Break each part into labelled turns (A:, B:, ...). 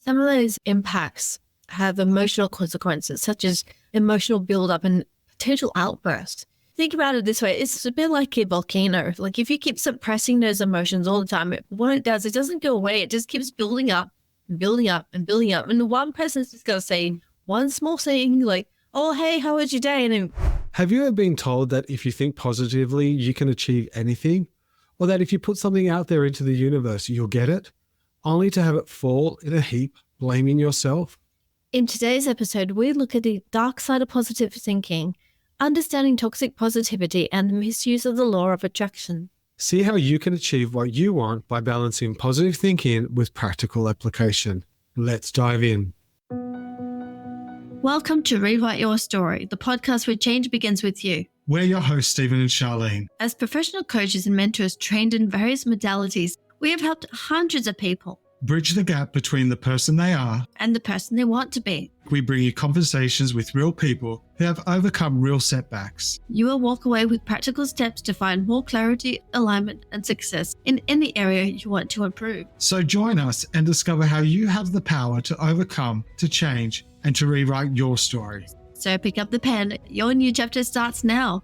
A: some of those impacts have emotional consequences, such as emotional buildup and potential outbursts. Think about it this way. It's a bit like a volcano. Like if you keep suppressing those emotions all the time, what it does, it doesn't go away. It just keeps building up and building up and building up. And one person's just going to say one small thing like, oh, hey, how was your day? And then,
B: have you ever been told that if you think positively, you can achieve anything? Or that if you put something out there into the universe, you'll get it, only to have it fall in a heap, blaming yourself?
A: In today's episode, we look at the dark side of positive thinking, understanding toxic positivity, and the misuse of the law of attraction.
B: See how you can achieve what you want by balancing positive thinking with practical application. Let's dive in.
A: Welcome to Rewrite Your Story, the podcast where change begins with you.
B: We're your hosts, Stephen and Sharlene.
A: As professional coaches and mentors trained in various modalities, we have helped hundreds of people
B: Bridge the gap between the person they are
A: and the person they want to be.
B: We bring you conversations with real people who have overcome real setbacks.
A: You will walk away with practical steps to find more clarity, alignment, and success in any area you want to improve.
B: So join us and discover how you have the power to overcome, to change, and to rewrite your story.
A: So pick up the pen. Your new chapter starts now.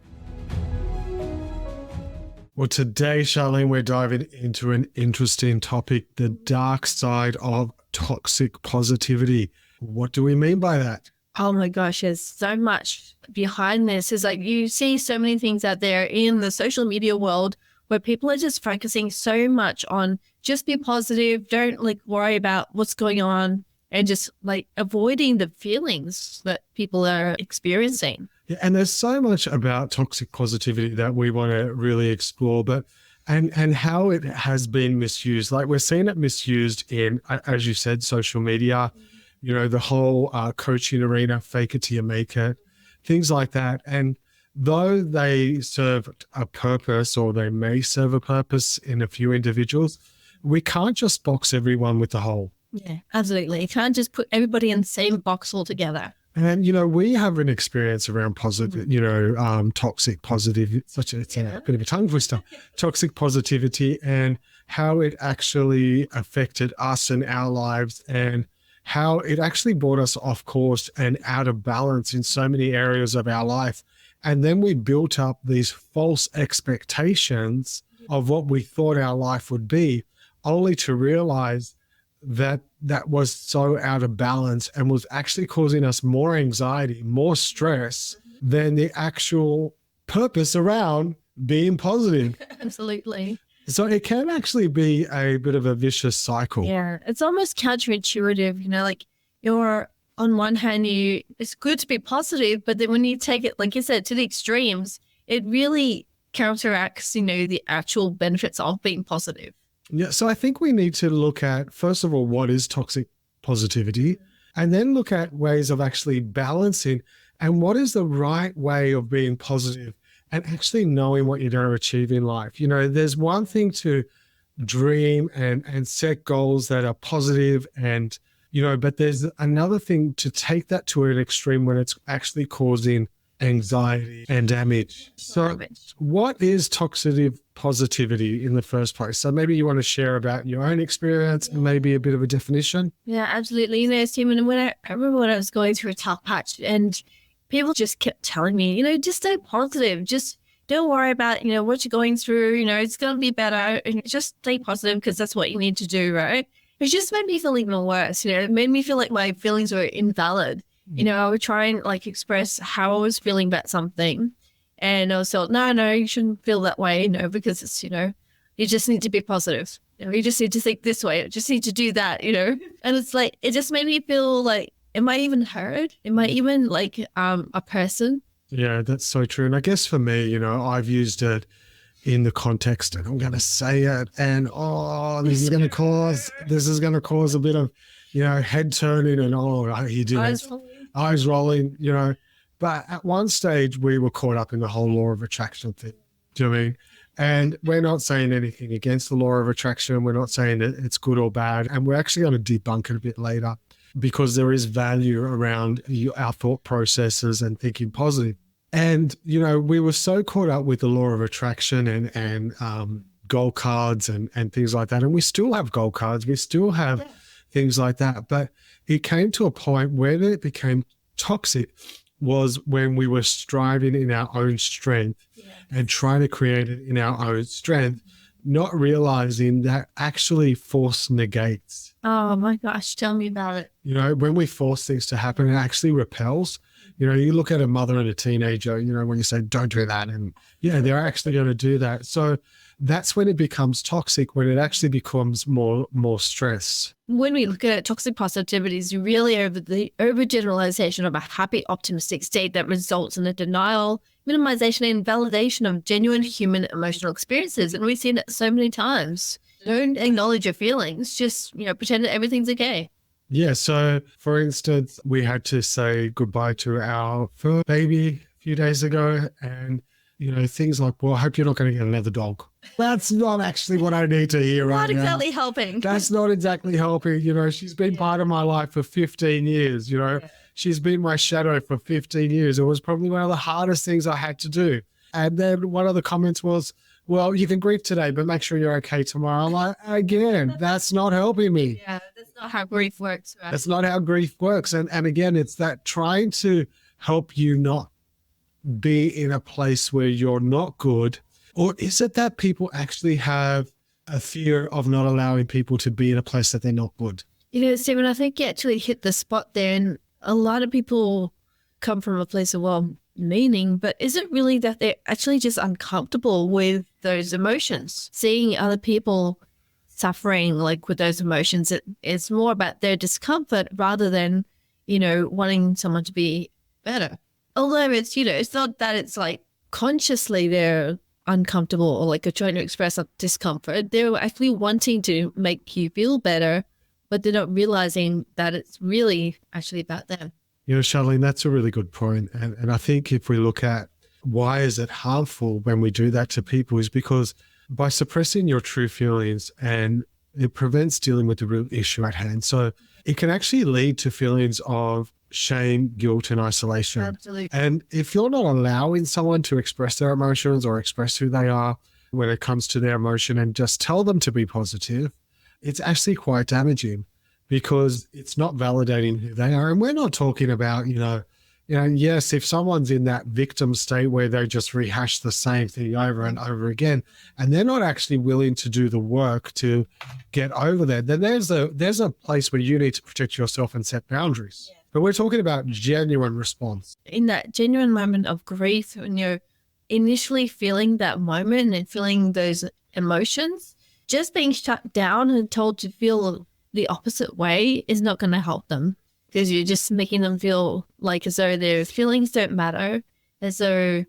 B: Well, today, Sharlene, we're diving into an interesting topic, the dark side of toxic positivity. What do we mean by that?
A: Oh my gosh, there's so much behind this. It's like you see so many things out there in the social media world where people are just focusing so much on just be positive, don't worry about what's going on, and just avoiding the feelings that people are experiencing.
B: Yeah, and there's so much about toxic positivity that we want to really explore, but and how it has been misused. We're seeing it misused in, as you said, social media, the whole coaching arena, fake it till you make it, things like that. And though they serve a purpose, or they may serve a purpose in a few individuals, we can't just box everyone with the whole.
A: Yeah, absolutely. You can't just put everybody in the same box altogether.
B: And, we have an experience around positive, toxic positive, it's a bit of a tongue twister, toxic positivity, and how it actually affected us and our lives, and how it actually brought us off course and out of balance in so many areas of our life. And then we built up these false expectations of what we thought our life would be, only to realize that was so out of balance and was actually causing us more anxiety, more stress than the actual purpose around being positive.
A: Absolutely.
B: So it can actually be a bit of a vicious cycle.
A: Yeah, it's almost counterintuitive, you're on one hand, it's good to be positive, but then when you take it, like you said, to the extremes, it really counteracts, the actual benefits of being positive.
B: Yeah, so I think we need to look at, first of all, what is toxic positivity, and then look at ways of actually balancing and what is the right way of being positive and actually knowing what you're going to achieve in life. There's one thing to dream and set goals that are positive and, but there's another thing to take that to an extreme when it's actually causing anxiety and damage. So what is toxic positivity in the first place? So maybe you want to share about your own experience and maybe a bit of a definition.
A: Yeah, absolutely. Stephen, I remember when I was going through a tough patch and people just kept telling me, just stay positive. Just don't worry about, what you're going through. It's going to be better. And just stay positive because that's what you need to do, right? It just made me feel even worse. It made me feel like my feelings were invalid. I would try and express how I was feeling about something. And I was told, no, you shouldn't feel that way, because it's, you just need to be positive. You just need to think this way. You just need to do that, And it's it just made me feel like, am I even heard? Am I even a person?
B: Yeah, that's so true. And I guess for me, I've used it in the context, and I'm going to say it, and this is going to cause a bit of, head turning and, you do eyes rolling, But at one stage, we were caught up in the whole law of attraction thing. Do you know what I mean? And we're not saying anything against the law of attraction. We're not saying that it's good or bad. And we're actually going to debunk it a bit later because there is value around our thought processes and thinking positive. And, we were so caught up with the law of attraction and goal cards and things like that. And we still have goal cards. We still have things like that. But it came to a point where it became toxic was when we were striving in our own strength and trying to create it in our own strength, not realizing that actually force negates.
A: Oh my gosh, tell me about it.
B: You know, when we force things to happen, it actually repels. You know, you look at a mother and a teenager, you know, when you say, don't do that. And yeah, they're actually going to do that. So that's when it becomes toxic, when it actually becomes more stress.
A: When we look at toxic positivity, it's really over the overgeneralization of a happy, optimistic state that results in a denial, minimization, and validation of genuine human emotional experiences. And we've seen it so many times. Don't acknowledge your feelings, just, you know, pretend that everything's okay.
B: Yeah. So for instance, we had to say goodbye to our fur baby a few days ago, and you know, things like, well, I hope you're not going to get another dog. That's not actually what I need to hear right now.
A: Not exactly helping.
B: That's not exactly helping. You know, she's been part of my life for 15 years, you know. She's been my shadow for 15 years. It was probably one of the hardest things I had to do. And then one of the comments was, well, you can grieve today, but make sure you're okay tomorrow. I'm like, again, that's not helping me.
A: Yeah, that's not how grief works. Right?
B: That's not how grief works. And again, it's that trying to help you not be in a place where you're not good. Or is it that people actually have a fear of not allowing people to be in a place that they're not good?
A: You know, Stephen, I think you actually hit the spot there. And a lot of people come from a place of well-meaning, but is it really that they're actually just uncomfortable with those emotions? Seeing other people suffering like with those emotions, it's more about their discomfort rather than, you know, wanting someone to be better. Although it's, you know, it's not that it's like consciously they're uncomfortable or like are trying to express a discomfort. They're actually wanting to make you feel better, but they're not realizing that it's really actually about them.
B: You know, Sharlene, that's a really good point. And I think if we look at why is it harmful when we do that to people is because by suppressing your true feelings, and it prevents dealing with the real issue at hand. So it can actually lead to feelings of shame, guilt, and isolation.
A: Absolutely.
B: And if you're not allowing someone to express their emotions or express who they are when it comes to their emotion and just tell them to be positive, it's actually quite damaging because it's not validating who they are. And we're not talking about, yes, if someone's in that victim state where they just rehash the same thing over and over again, and they're not actually willing to do the work to get over that, then there's a place where you need to protect yourself and set boundaries. Yeah. But we're talking about genuine response.
A: In that genuine moment of grief, when you're initially feeling that moment and feeling those emotions, just being shut down and told to feel the opposite way is not going to help them, because you're just making them feel like as though their feelings don't matter, as though,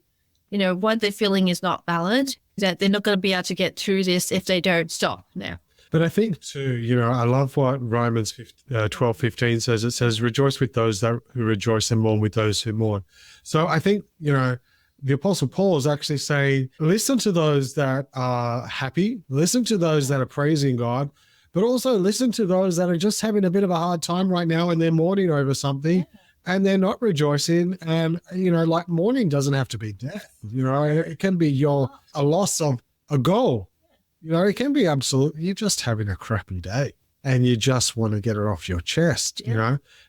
A: what they're feeling is not valid, that they're not going to be able to get through this if they don't stop now.
B: But I think too, I love what Romans 12:15 says. It says, rejoice with those who rejoice and mourn with those who mourn. So I think, the Apostle Paul is actually saying, listen to those that are happy, listen to those that are praising God, but also listen to those that are just having a bit of a hard time right now and they're mourning over something and they're not rejoicing. And, like mourning doesn't have to be death. It can be a loss of a goal. It can be absolutely, you're just having a crappy day and you just want to get it off your chest,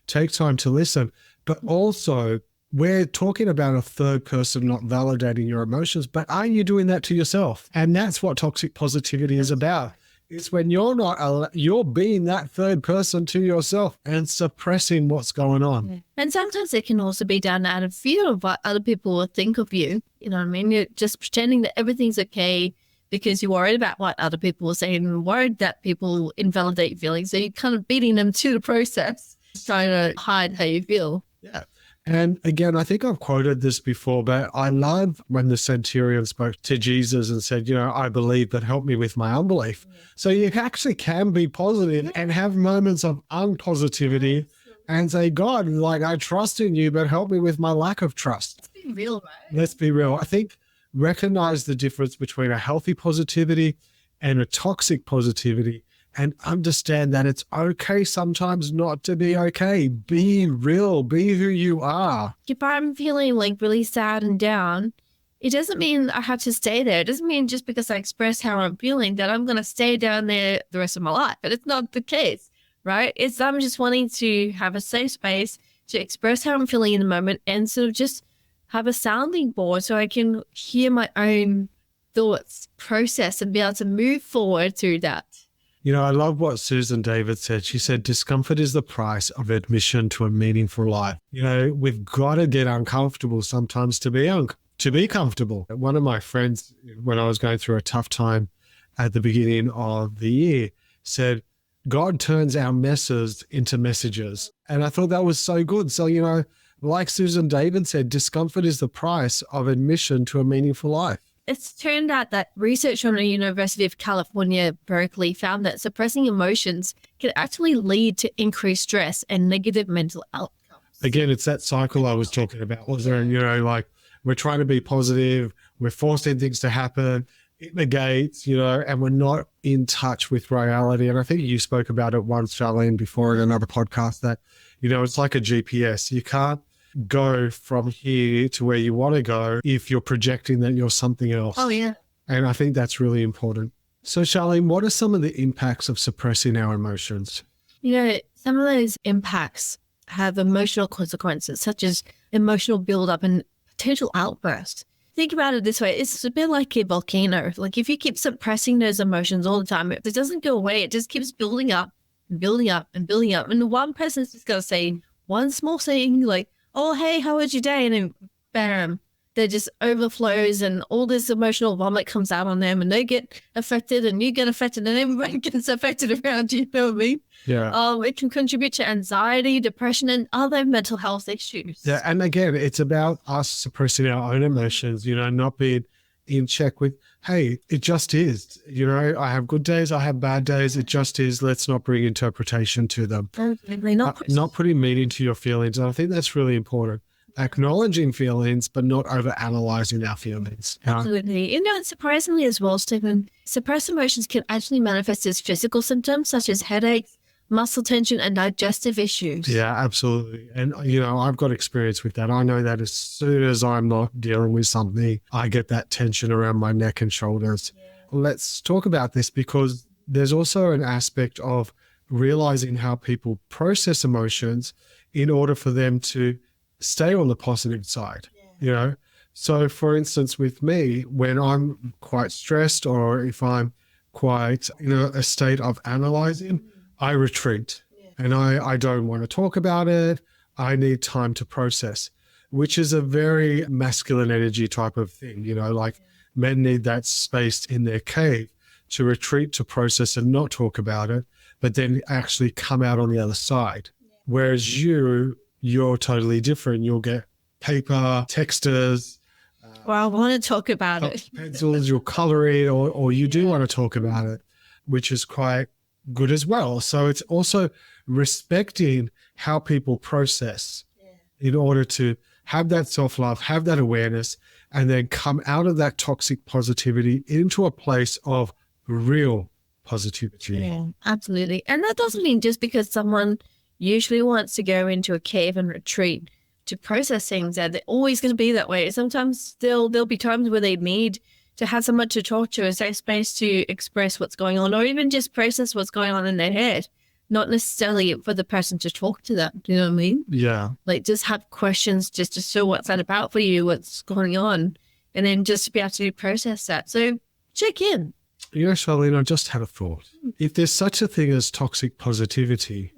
B: take time to listen. But also we're talking about a third person not validating your emotions, but are you doing that to yourself? And that's what toxic positivity is about. It's when you're being that third person to yourself and suppressing what's going on.
A: Yeah. And sometimes it can also be done out of fear of what other people will think of you. You know what I mean? You're just pretending that everything's okay because you're worried about what other people will say and worried that people invalidate feelings. So you're kind of beating them to the process, trying to hide how you feel.
B: Yeah. And again, I think I've quoted this before, but I love when the centurion spoke to Jesus and said, I believe, but help me with my unbelief. Yeah. So you actually can be positive and have moments of unpositivity and say, God, I trust in you, but help me with my lack of trust.
A: Let's be real, right?
B: Let's be real. I think recognize the difference between a healthy positivity and a toxic positivity, and understand that it's okay sometimes not to be okay. Be real, be who you are.
A: If I'm feeling really sad and down, it doesn't mean I have to stay there. It doesn't mean just because I express how I'm feeling that I'm going to stay down there the rest of my life. But it's not the case. right? It's I'm just wanting to have a safe space to express how I'm feeling in the moment and sort of just have a sounding board so I can hear my own thoughts, process, and be able to move forward through that.
B: You know, I love what Susan David said. She said, discomfort is the price of admission to a meaningful life. You know, we've got to get uncomfortable sometimes to be comfortable. One of my friends, when I was going through a tough time at the beginning of the year, said, God turns our messes into messages. And I thought that was so good. So, you know, like Susan David said, discomfort is the price of admission to a meaningful life.
A: It's turned out that research from the University of California, Berkeley, found that suppressing emotions can actually lead to increased stress and negative mental outcomes.
B: Again, it's that cycle I was talking about. You know, like we're trying to be positive, we're forcing things to happen, it negates, you know, and we're not in touch with reality. And I think you spoke about it once, Sharlene, before in another podcast that, you know, it's like a GPS. You can't go from here to where you want to go if you're projecting that you're something else.
A: Oh, yeah.
B: And I think that's really important. So, Sharlene, what are some of the impacts of suppressing our emotions?
A: You know, some of those impacts have emotional consequences, such as emotional buildup and potential outbursts. Think about it this way. It's a bit like a volcano. Like if you keep suppressing those emotions all the time, if it doesn't go away, it just keeps building up and building up and building up. And the one person's just going to say one small thing like, oh, hey, how was your day? And then bam, that just overflows and all this emotional vomit comes out on them and they get affected and you get affected and everybody gets affected around you, you know what I mean?
B: Yeah.
A: It can contribute to anxiety, depression, and other mental health issues.
B: Yeah. And again, it's about us suppressing our own emotions, you know, not being in check with, hey, it just is. You know, I have good days, I have bad days. It just is. Let's not bring interpretation to them. Not putting meaning to your feelings. And I think that's really important. Acknowledging feelings, but not over-analyzing our feelings.
A: Absolutely. You know, surprisingly as well, Stephen, suppressed emotions can actually manifest as physical symptoms such as headaches, muscle tension, and digestive issues.
B: Yeah, absolutely. And, you know, I've got experience with that. I know that as soon as I'm not dealing with something, I get that tension around my neck and shoulders. Yeah. Let's talk about this because there's also an aspect of realizing how people process emotions in order for them to stay on the positive side, you know? So for instance, with me, when I'm quite stressed or if I'm quite in a state of analyzing, I retreat and I don't want to talk about it. I need time to process, which is a very masculine energy type of thing. You know, like men need that space in their cave to retreat, to process and not talk about it, but then actually come out on the other side. Whereas you're totally different. You'll get paper, texters.
A: Well, I want to talk about it.
B: Pencils, you'll color it or you do want to talk about it, which is quite good as well. So it's also respecting how people process in order to have that self-love, have that awareness, and then come out of that toxic positivity into a place of real positivity.
A: Yeah, absolutely. And that doesn't mean just because someone usually wants to go into a cave and retreat to process things that they're always going to be that way. Sometimes there'll be times where they need to have someone to talk to, a safe space to express what's going on, or even just process what's going on in their head, not necessarily for the person to talk to them. Do you know what I mean?
B: Yeah.
A: Like just have questions just to show what's that about for you, what's going on, and then just to be able to process that. So check in.
B: You know, Sharlene, I just had a thought. If there's such a thing as toxic positivity,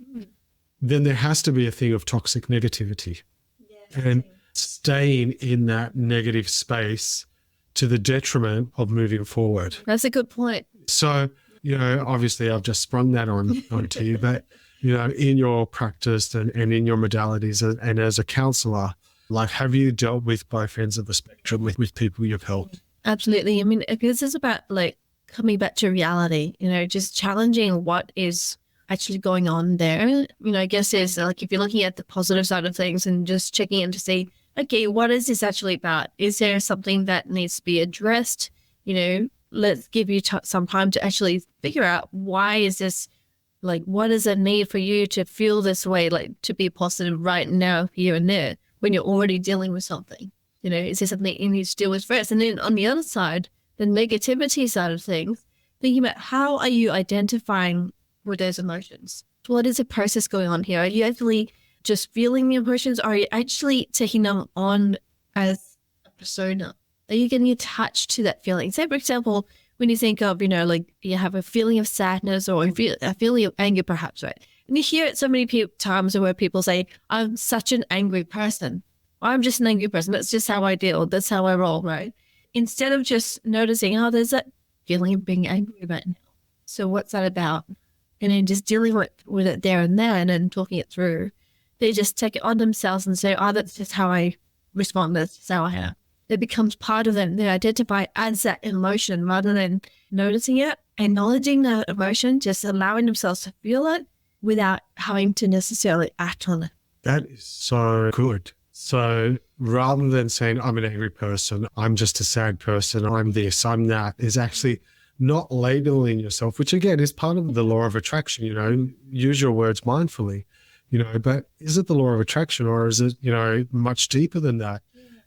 B: then there has to be a thing of toxic negativity. Yeah, and staying in that negative space to the detriment of moving forward.
A: That's a good point.
B: So, you know, obviously I've just sprung that onto you, but, you know, in your practice and in your modalities and as a counselor, like, have you dealt with both ends of the spectrum with people you've helped?
A: Absolutely. I mean, this is about like coming back to reality, you know, just challenging what is actually going on there. You know, I guess is like if you're looking at the positive side of things and just checking in to see, okay, what is this actually about? Is there something that needs to be addressed? You know, let's give you some time to actually figure out why is this, like, what is a need for you to feel this way, like to be positive right now, here and there, when you're already dealing with something? You know, is there something you need to deal with first? And then on the other side, the negativity side of things, thinking about how are you identifying with those emotions? what is the process going on here? Are you actually just feeling the emotions? Or are you actually taking them on as a persona? Are you getting attached to that feeling? Say, for example, when you think of, like you have a feeling of sadness or a feeling of anger, perhaps, right? And you hear it so many times where people say, I'm such an angry person. Or, I'm just an angry person. That's just how I deal. That's how I roll, right? Instead of just noticing, there's that feeling of being angry right now. So what's that about? And then just dealing with it there and then and talking it through. They just take it on themselves and say, that's just how I respond. That's just how I am. It becomes part of them. They identify as that emotion rather than noticing it, acknowledging that emotion, just allowing themselves to feel it without having to necessarily act on it.
B: That is so good. So rather than saying, I'm an angry person, I'm just a sad person, I'm this, I'm that, is actually not labeling yourself, which again is part of the law of attraction, use your words mindfully, but is it the law of attraction or is it, much deeper than that?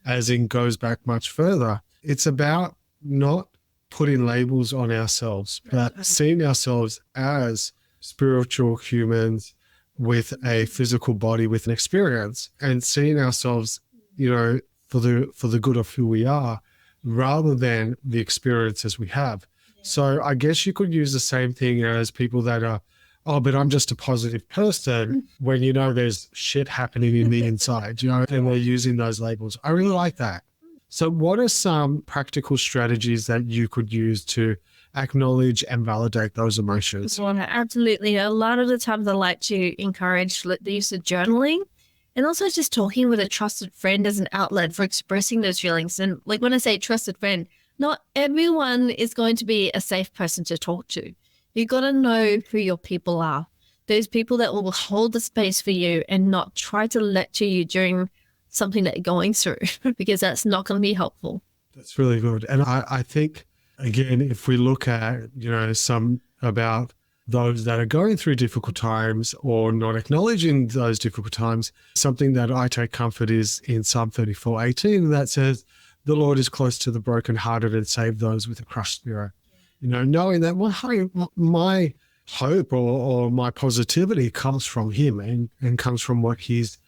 B: As in goes back much further. It's about not putting labels on ourselves, but seeing ourselves as spiritual humans with a physical body, with an experience, and seeing ourselves, for the good of who we are, rather than the experiences we have. So I guess you could use the same thing as people that are, but I'm just a positive person, when there's shit happening in the inside, and they're using those labels. I really like that. So what are some practical strategies that you could use to acknowledge and validate those emotions?
A: Well, absolutely. A lot of the times I like to encourage the use of journaling and also just talking with a trusted friend as an outlet for expressing those feelings. And like when I say trusted friend, not everyone is going to be a safe person to talk to. You got to know who your people are. Those people that will hold the space for you and not try to lecture you during something that you're going through, because that's not going to be helpful.
B: That's really good. And I think, again, if we look at, some about those that are going through difficult times or not acknowledging those difficult times, something that I take comfort is in Psalm 34:18 that says, the Lord is close to the brokenhearted and save those with a crushed spirit. Knowing that my hope or my positivity comes from him and comes from what he's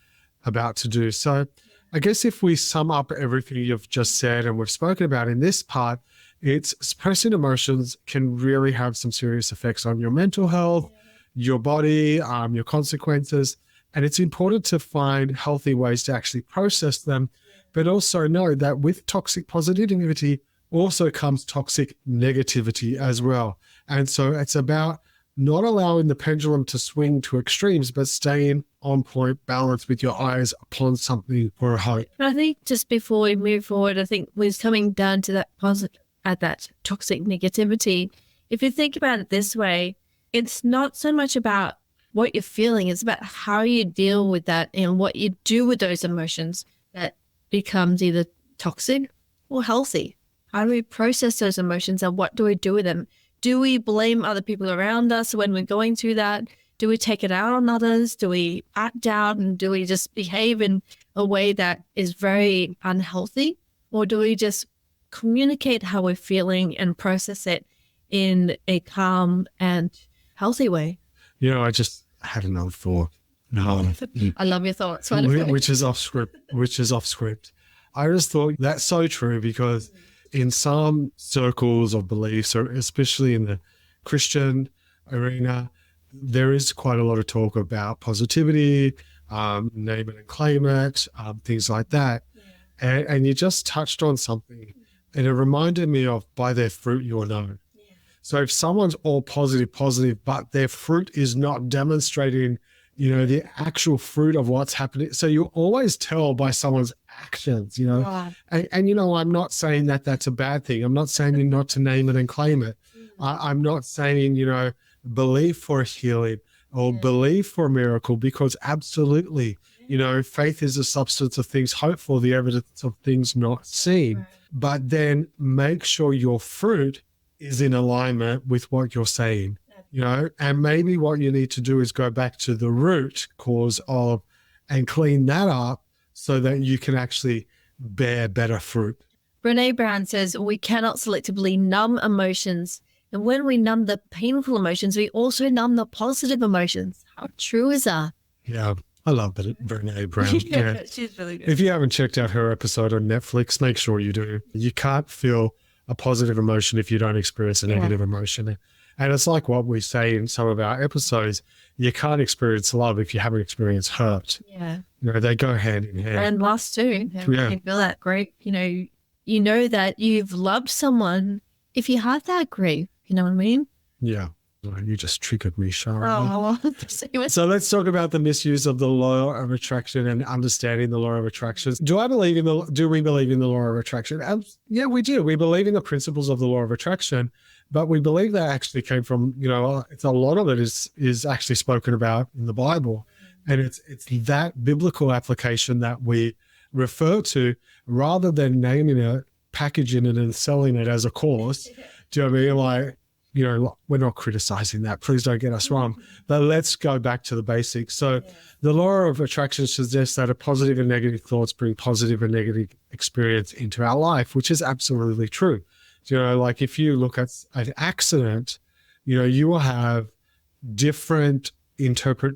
B: about to do. So I guess if we sum up everything you've just said and we've spoken about in this part, it's suppressing emotions can really have some serious effects on your mental health, your body, your consequences. And it's important to find healthy ways to actually process them, but also know that with toxic positivity also comes toxic negativity as well. And so it's about not allowing the pendulum to swing to extremes, but staying on point, balanced with your eyes upon something for a hope.
A: I think just before we move forward, I think we're coming down to that positive, at that toxic negativity. If you think about it this way, it's not so much about what you're feeling, it's about how you deal with that and what you do with those emotions that becomes either toxic or healthy. How do we process those emotions and what do we do with them? Do we blame other people around us when we're going through that? Do we take it out on others? Do we act out and do we just behave in a way that is very unhealthy? Or do we just communicate how we're feeling and process it in a calm and healthy way?
B: I just had another thought. No.
A: I love your thoughts.
B: Which is off script. I just thought that's so true because in some circles of beliefs, or especially in the Christian arena, there is quite a lot of talk about positivity, name it and claim it, things like that. Yeah. And you just touched on something, and it reminded me of by their fruit you'll know. Yeah. So if someone's all positive, but their fruit is not demonstrating, the actual fruit of what's happening. So you always tell by someone's actions,
A: Right.
B: And I'm not saying that that's a bad thing. I'm not saying not to name it and claim it. I'm not saying, believe for healing or believe for a miracle, because absolutely, faith is the substance of things hoped for, the evidence of things not seen. Right. But then make sure your fruit is in alignment with what you're saying. And maybe what you need to do is go back to the root cause of and clean that up so that you can actually bear better fruit.
A: Brene Brown says we cannot selectively numb emotions. And when we numb the painful emotions, we also numb the positive emotions. How true is that?
B: Yeah. I love Brene Brown. Yeah.
A: She's really good.
B: If you haven't checked out her episode on Netflix, make sure you do. You can't feel a positive emotion if you don't experience a negative emotion. And it's like what we say in some of our episodes, you can't experience love if you haven't experienced hurt.
A: Yeah.
B: You know, they go hand in hand.
A: And loss too. You feel that great, you know that you've loved someone if you have that grief, you know what I mean?
B: Yeah. Oh, you just triggered me, Sharlene.
A: Oh,
B: So let's talk about the misuse of the law of attraction and understanding the law of attraction. Do we believe in the law of attraction? Yeah, we do. We believe in the principles of the law of attraction, but we believe that actually came from, it's a lot of it is actually spoken about in the Bible. And it's that biblical application that we refer to rather than naming it, packaging it and selling it as a course. Do you know what I mean? Like, we're not criticizing that. Please don't get us wrong. But let's go back to the basics. So the law of attraction suggests that a positive and negative thoughts bring positive and negative experience into our life, which is absolutely true. Like if you look at an accident, you will have different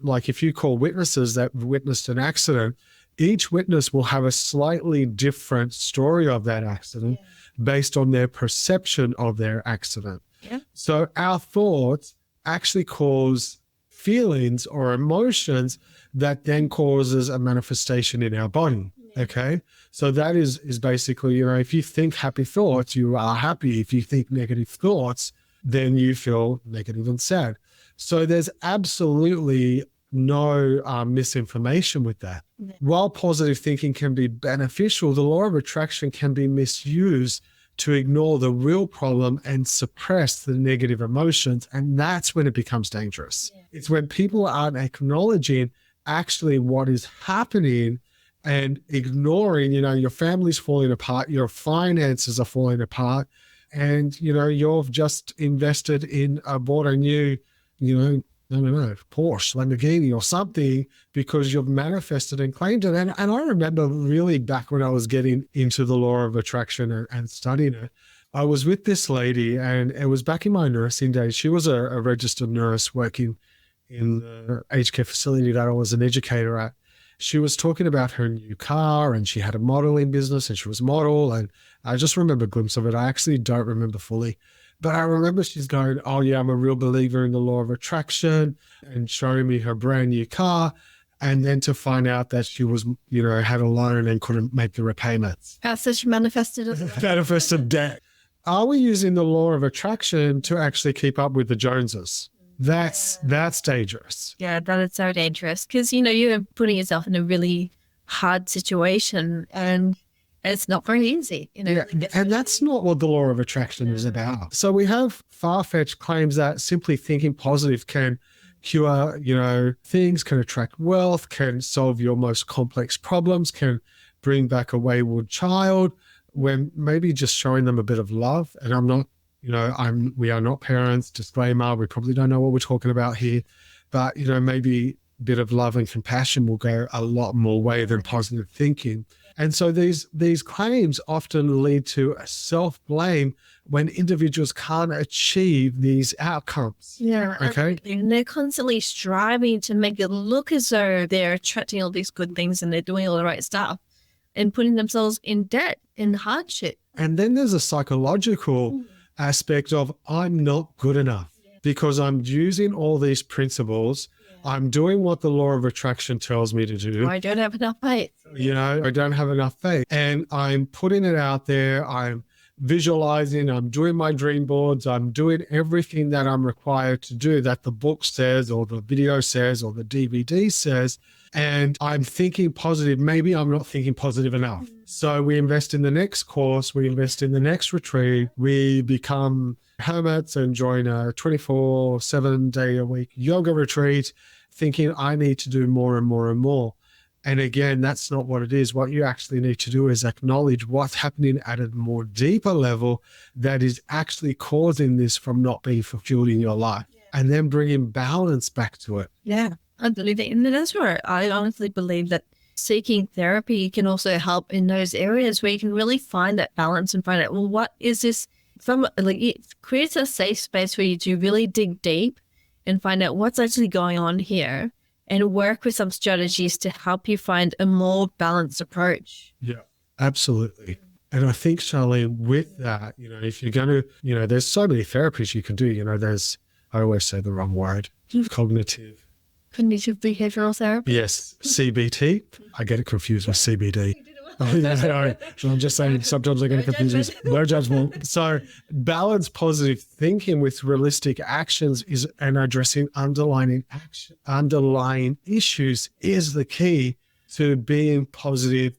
B: like if you call witnesses that witnessed an accident, each witness will have a slightly different story of that accident based on their perception of their accident. Yeah. So our thoughts actually cause feelings or emotions that then causes a manifestation in our body. Yeah. Okay. So that is basically, if you think happy thoughts, you are happy. If you think negative thoughts, then you feel negative and sad. So there's absolutely no misinformation with that. Yeah. While positive thinking can be beneficial, the law of attraction can be misused to ignore the real problem and suppress the negative emotions. And that's when it becomes dangerous. Yeah. It's when people aren't acknowledging actually what is happening and ignoring, your family's falling apart, your finances are falling apart, and, you've just invested in bought a new, I don't know, Porsche, Lamborghini or something because you've manifested and claimed it. And I remember really back when I was getting into the law of attraction and studying it, I was with this lady and it was back in my nursing days. She was a registered nurse working in the aged care facility that I was an educator at. She was talking about her new car and she had a modeling business and she was a model. And I just remember a glimpse of it. I actually don't remember fully. But I remember she's going, oh yeah, I'm a real believer in the law of attraction, and showing me her brand new car. And then to find out that she was, had a loan and couldn't make the repayments.
A: So she manifested it.
B: Manifested debt. Are we using the law of attraction to actually keep up with the Joneses? That's dangerous.
A: Yeah, that is so dangerous because, you're putting yourself in a really hard situation and it's not very easy,
B: Yeah, and that's not what the law of attraction is about. So we have far-fetched claims that simply thinking positive can cure, things, can attract wealth, can solve your most complex problems, can bring back a wayward child, when maybe just showing them a bit of love. And I'm not, we are not parents, disclaimer, we probably don't know what we're talking about here, but, maybe a bit of love and compassion will go a lot more way than positive thinking. And so these claims often lead to a self-blame when individuals can't achieve these outcomes.
A: Yeah.
B: Okay.
A: And they're constantly striving to make it look as though they're attracting all these good things and they're doing all the right stuff and putting themselves in debt and hardship.
B: And then there's a psychological aspect of I'm not good enough because I'm using all these principles. I'm doing what the law of attraction tells me to do.
A: I don't have enough faith.
B: I don't have enough faith. And I'm putting it out there. I'm visualizing. I'm doing my dream boards. I'm doing everything that I'm required to do that the book says or the video says or the DVD says. And I'm thinking positive. Maybe I'm not thinking positive enough. So we invest in the next course. We invest in the next retreat. We become hermits and join a 24/7 day a week yoga retreat, thinking I need to do more and more and more. And again, that's not what it is. What you actually need to do is acknowledge what's happening at a more deeper level that is actually causing this from not being fulfilled in your life, and then bringing balance back to it.
A: Yeah, I believe it. And that's where I honestly believe that seeking therapy can also help in those areas where you can really find that balance and find out, well, what is this from, like, it creates a safe space for you to really dig deep and find out what's actually going on here and work with some strategies to help you find a more balanced approach.
B: Yeah, absolutely. And I think, Sharlene, with that, if you're going to, there's so many therapies you can do. I always say the wrong word, cognitive
A: behavioral therapy.
B: Yes, CBT. I get it confused with CBD. So I'm just saying sometimes I get it confused with no judgment. So balance positive thinking with realistic actions and addressing underlying issues is the key to being positive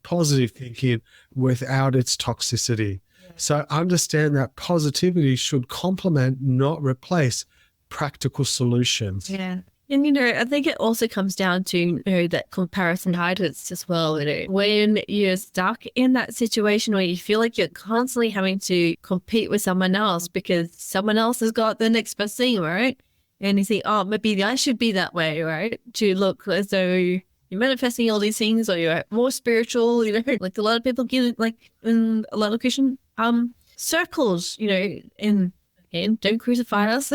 B: thinking without its toxicity. Yeah. So understand that positivity should complement, not replace, practical solutions.
A: Yeah. And, I think it also comes down to, that comparison heights as well. When you're stuck in that situation where you feel like you're constantly having to compete with someone else because someone else has got the next best thing, right? And you think, oh, maybe I should be that way, right? To look as though you're manifesting all these things, or you're more spiritual, like a lot of people get, like in a lot of Christian circles, and don't crucify us.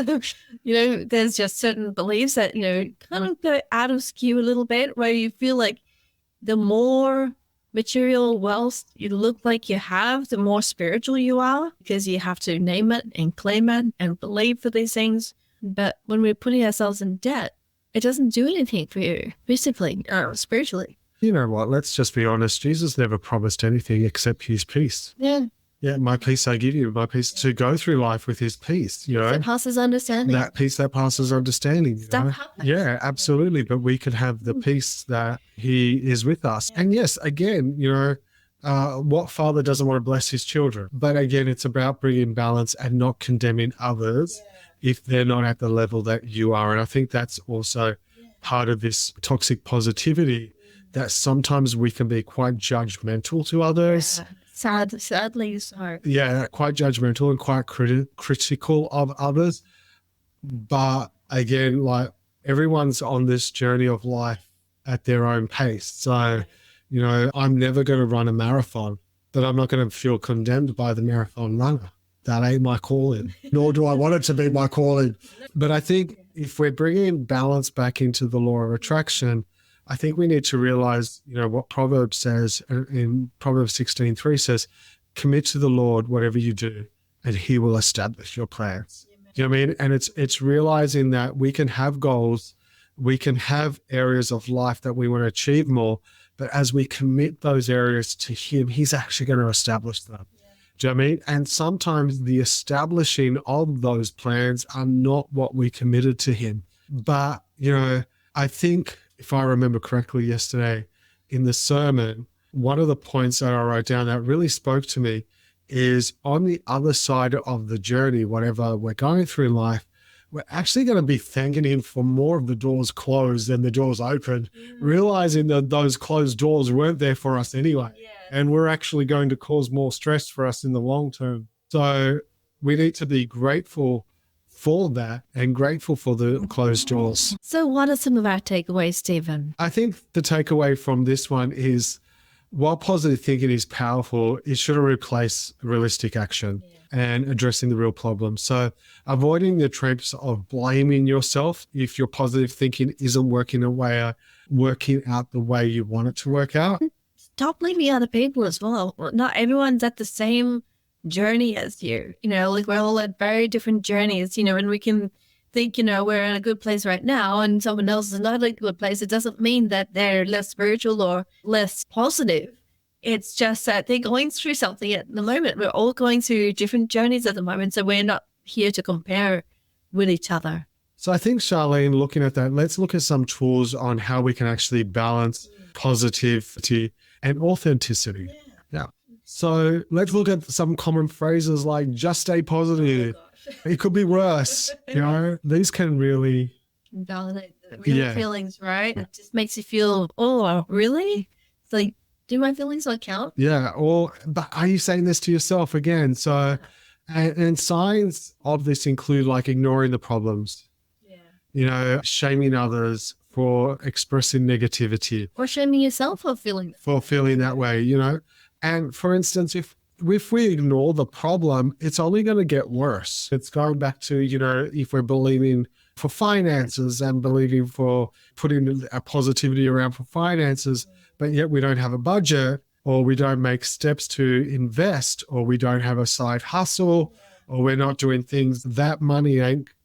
A: There's just certain beliefs that, kind of go out of skew a little bit, where you feel like the more material wealth you look like you have, the more spiritual you are, because you have to name it and claim it and believe for these things. But when we're putting ourselves in debt, it doesn't do anything for you physically or spiritually.
B: You know what? Let's just be honest. Jesus never promised anything except his peace.
A: Yeah.
B: Yeah, my peace I give you, my peace, to go through life with his peace,
A: That passes understanding.
B: That peace that passes understanding.
A: Stuff happens.
B: Yeah, absolutely. But we could have the peace that he is with us. Yeah. And yes, again, what father doesn't want to bless his children? But again, it's about bringing balance and not condemning others if they're not at the level that you are. And I think that's also part of this toxic positivity, that sometimes we can be quite judgmental to others.
A: Yeah. Sadly so.
B: Yeah, quite judgmental and quite critical of others. But again, like, everyone's on this journey of life at their own pace. So, I'm never going to run a marathon, but I'm not going to feel condemned by the marathon runner. That ain't my calling, nor do I want it to be my calling. But I think if we're bringing balance back into the law of attraction, I think we need to realize, what Proverbs says in Proverbs 16:3 says, commit to the Lord whatever you do, and he will establish your plans. You know what I mean? And it's realizing that we can have goals, we can have areas of life that we want to achieve more, but as we commit those areas to him, he's actually going to establish them. Yeah. Do you know what I mean? And sometimes the establishing of those plans are not what we committed to him. But, I think, if I remember correctly yesterday in the sermon, one of the points that I wrote down that really spoke to me is, on the other side of the journey, whatever we're going through in life, we're actually going to be thanking him for more of the doors closed than the doors open, realizing that those closed doors weren't there for us anyway. Yeah. And we're actually going to cause more stress for us in the long term. So we need to be grateful for that and grateful for the closed doors.
A: So what are some of our takeaways, Stephen?
B: I think the takeaway from this one is, while positive thinking is powerful, it shouldn't replace realistic action and addressing the real problem. So avoiding the traps of blaming yourself if your positive thinking isn't working out the way you want it to work out.
A: Stop blaming other people as well. Not everyone's at the same journey as you, like, we're all at very different journeys, and we can think, we're in a good place right now and someone else is not in a good place. It doesn't mean that they're less spiritual or less positive. It's just that they're going through something at the moment. We're all going through different journeys at the moment, so we're not here to compare with each other.
B: So I think, Sharlene, looking at that, let's look at some tools on how we can actually balance positivity and authenticity. Yeah. So let's look at some common phrases like, just stay positive. It could be worse. These can really
A: validate the real feelings, right? It just makes you feel, oh, really? It's like, do my feelings not count?
B: Yeah. But are you saying this to yourself again? So, and signs of this include, like, ignoring the problems, shaming others for expressing negativity,
A: or shaming yourself for feeling
B: that way, And for instance, if we ignore the problem, it's only going to get worse. It's going back to, if we're believing for finances and believing for putting a positivity around for finances, but yet we don't have a budget, or we don't make steps to invest, or we don't have a side hustle, or we're not doing things. That money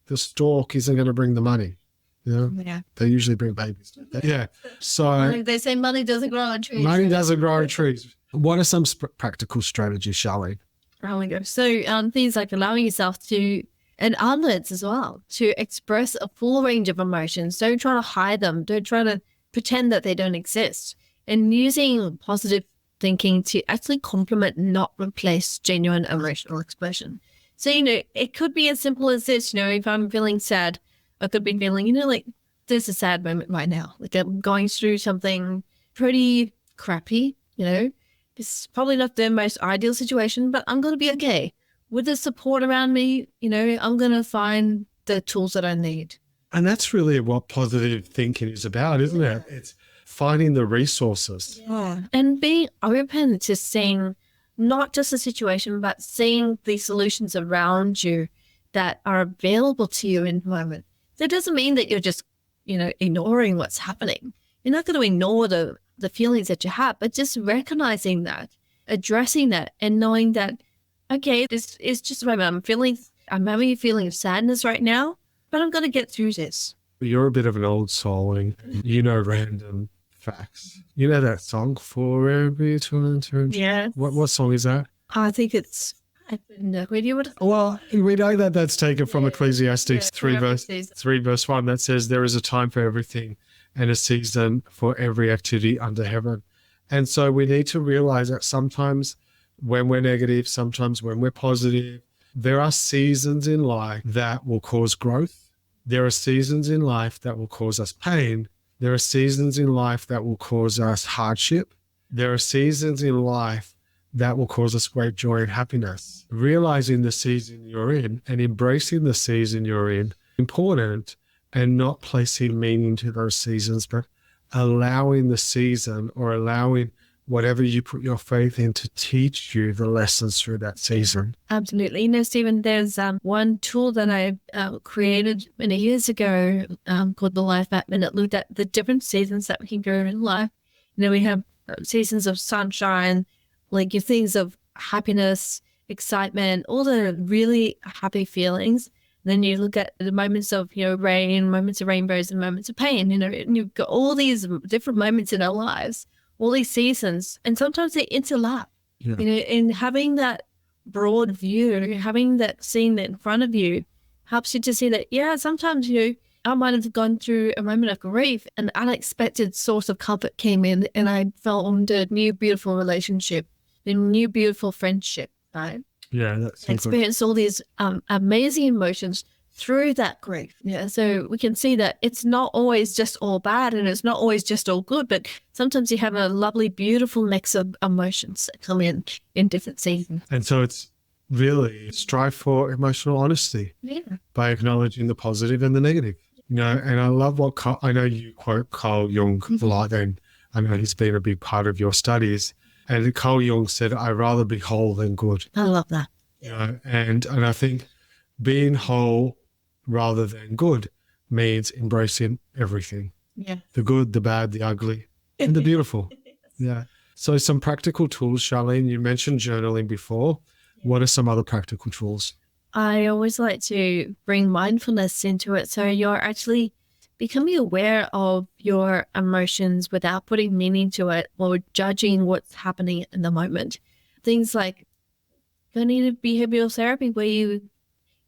B: the stork isn't going to bring the money. You know?
A: Yeah.
B: They usually bring babies. Yeah. So
A: Like they say money doesn't grow on trees.
B: money doesn't grow on trees. What are some practical strategies, Sharlene?
A: Oh my gosh. So things like allowing yourself to, and outlets as well, to express a full range of emotions. Don't try to hide them. Don't try to pretend that they don't exist. And using positive thinking to actually complement, not replace genuine emotional expression. So, it could be as simple as this, if I'm feeling sad, I could be feeling, like there's a sad moment right now. Like I'm going through something pretty crappy, It's probably not the most ideal situation, but I'm going to be okay. With the support around me, I'm going to find the tools that I need.
B: And that's really what positive thinking is about, isn't it? It's finding the resources.
A: Yeah. And being open to seeing not just the situation, but seeing the solutions around you that are available to you in the moment. That doesn't mean that you're just, ignoring what's happening. You're not going to ignore the feelings that you have, but just recognizing that, addressing that, and knowing that, okay, this is just a moment. I'm having a feeling of sadness right now, but I'm going to get through this.
B: You're a bit of an old soul, and random facts. You know that song, For Every Turn?
A: Yeah.
B: What song is that?
A: I think it's, I have no idea what.
B: Well, we know that that's taken from Ecclesiastes 3 verse 1 that says there is a time for everything and a season for every activity under heaven. And so we need to realize that sometimes when we're negative, sometimes when we're positive, there are seasons in life that will cause growth. There are seasons in life that will cause us pain. There are seasons in life that will cause us hardship. There are seasons in life that will cause us great joy and happiness. Realizing the season you're in and embracing the season you're in, important, and not placing meaning to those seasons, but allowing the season or allowing whatever you put your faith in to teach you the lessons through that season.
A: Absolutely. Stephen, there's one tool that I created many years ago called the Life Map, and it looked at the different seasons that we can go in life. We have seasons of sunshine, like your things of happiness, excitement, all the really happy feelings. Then you look at the moments of, rain, moments of rainbows, and moments of pain, and you've got all these different moments in our lives, all these seasons, and sometimes they interlap, and having that broad view, seeing that in front of you helps you to see that, sometimes, I might have gone through a moment of grief, an unexpected source of comfort came in, and I found a new beautiful relationship, a new beautiful friendship, right?
B: Yeah, that's
A: experience all these amazing emotions through that grief. Yeah, so we can see that it's not always just all bad, and it's not always just all good, but sometimes you have a lovely, beautiful mix of emotions that come in different seasons.
B: And so it's really strive for emotional honesty by acknowledging the positive and the negative. And I love what I know you quote Carl Jung a lot, and I know he's been a big part of your studies. And Carl Jung said, "I'd rather be whole than good."
A: I love that.
B: And I think being whole rather than good means embracing everything.
A: Yeah.
B: The good, the bad, the ugly, and the beautiful. Yeah. So some practical tools, Sharlene, you mentioned journaling before. What are some other practical tools?
A: I always like to bring mindfulness into it. So you're actually becoming aware of your emotions without putting meaning to it or judging what's happening in the moment. Things like cognitive behavioral therapy, where you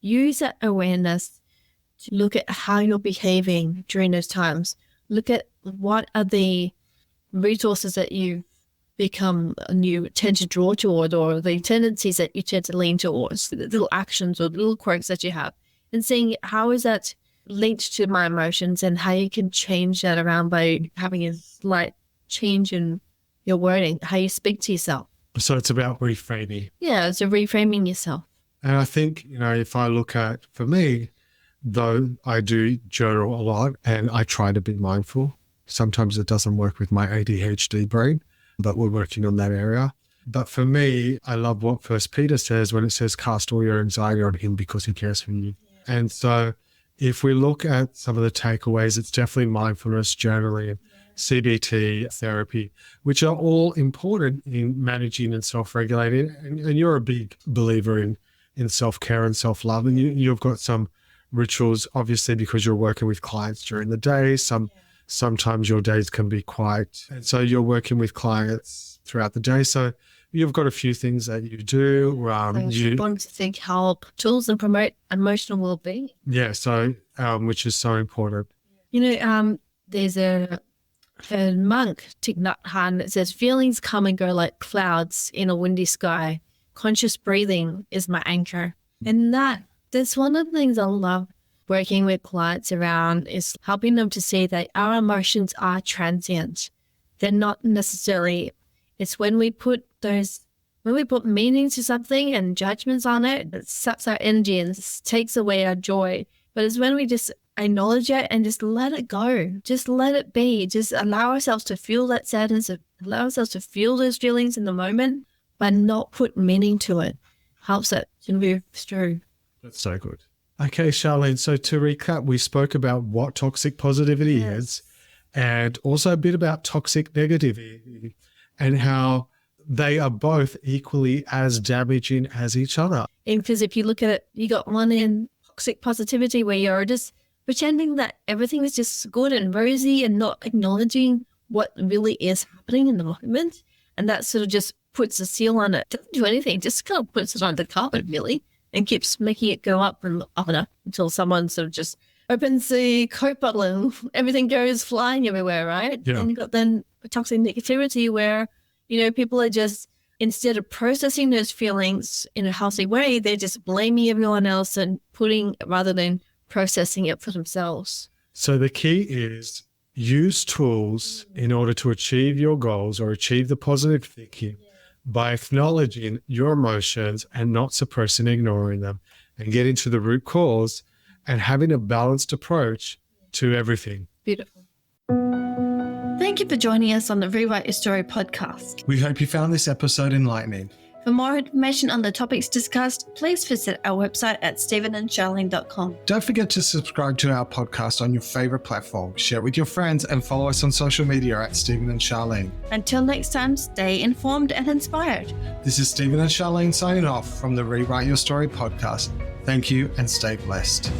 A: use that awareness to look at how you're behaving during those times. Look at what are the resources that you tend to draw toward, or the tendencies that you tend to lean towards, the little actions or the little quirks that you have, and seeing how is that linked to my emotions, and how you can change that around by having a slight change in your wording, how you speak to yourself.
B: So it's about reframing.
A: Yeah, so reframing yourself.
B: And I think, if I look at, for me, though I do journal a lot and I try to be mindful, sometimes it doesn't work with my ADHD brain, but we're working on that area. But for me, I love what First Peter says when it says, cast all your anxiety on him because he cares for you. And so if we look at some of the takeaways, it's definitely mindfulness, journaling, CBT, therapy, which are all important in managing and self-regulating. And you're a big believer in self-care and self-love. And you've got some rituals, obviously, because you're working with clients during the day. Sometimes your days can be quite, and so you're working with clients throughout the day. So you've got a few things that you do.
A: You want to seek help, tools, and promote emotional well-being.
B: Yeah, so which is so important.
A: There's a monk, Thich Nhat Hanh, that says, feelings come and go like clouds in a windy sky. Conscious breathing is my anchor. And that's one of the things I love working with clients around, is helping them to see that our emotions are transient. They're not necessarily, it's when we put meaning to something and judgments on it, it sucks our energy and takes away our joy. But it's when we just acknowledge it and just let it go. Just let it be. Just allow ourselves to feel that sadness, allow ourselves to feel those feelings in the moment, but not put meaning to it. Helps it to move through.
B: That's so good. Okay, Sharlene, so to recap, we spoke about what toxic positivity is, and also a bit about toxic negativity and how they are both equally as damaging as each other.
A: Because if you look at it, you got one in toxic positivity where you're just pretending that everything is just good and rosy and not acknowledging what really is happening in the moment. And that sort of just puts a seal on it. Doesn't do anything, just kind of puts it on the carpet, really, and keeps making it go up and up until someone sort of just opens the Coke bottle and everything goes flying everywhere, right?
B: Yeah.
A: And you've got then toxic negativity where, people are just, instead of processing those feelings in a healthy way, they're just blaming everyone else and rather than processing it for themselves.
B: So the key is use tools in order to achieve your goals or achieve the positive thinking by acknowledging your emotions and not suppressing and ignoring them, and getting to the root cause and having a balanced approach to everything.
A: Beautiful. Thank you for joining us on the Rewrite Your Story podcast.
B: We hope you found this episode enlightening.
A: For more information on the topics discussed, please visit our website at stephenandsharlene.com.
B: Don't forget to subscribe to our podcast on your favorite platform, share it with your friends, and follow us on social media at Stephen and Sharlene.
A: Until next time, stay informed and inspired.
B: This is Stephen and Sharlene signing off from the Rewrite Your Story podcast. Thank you and stay blessed.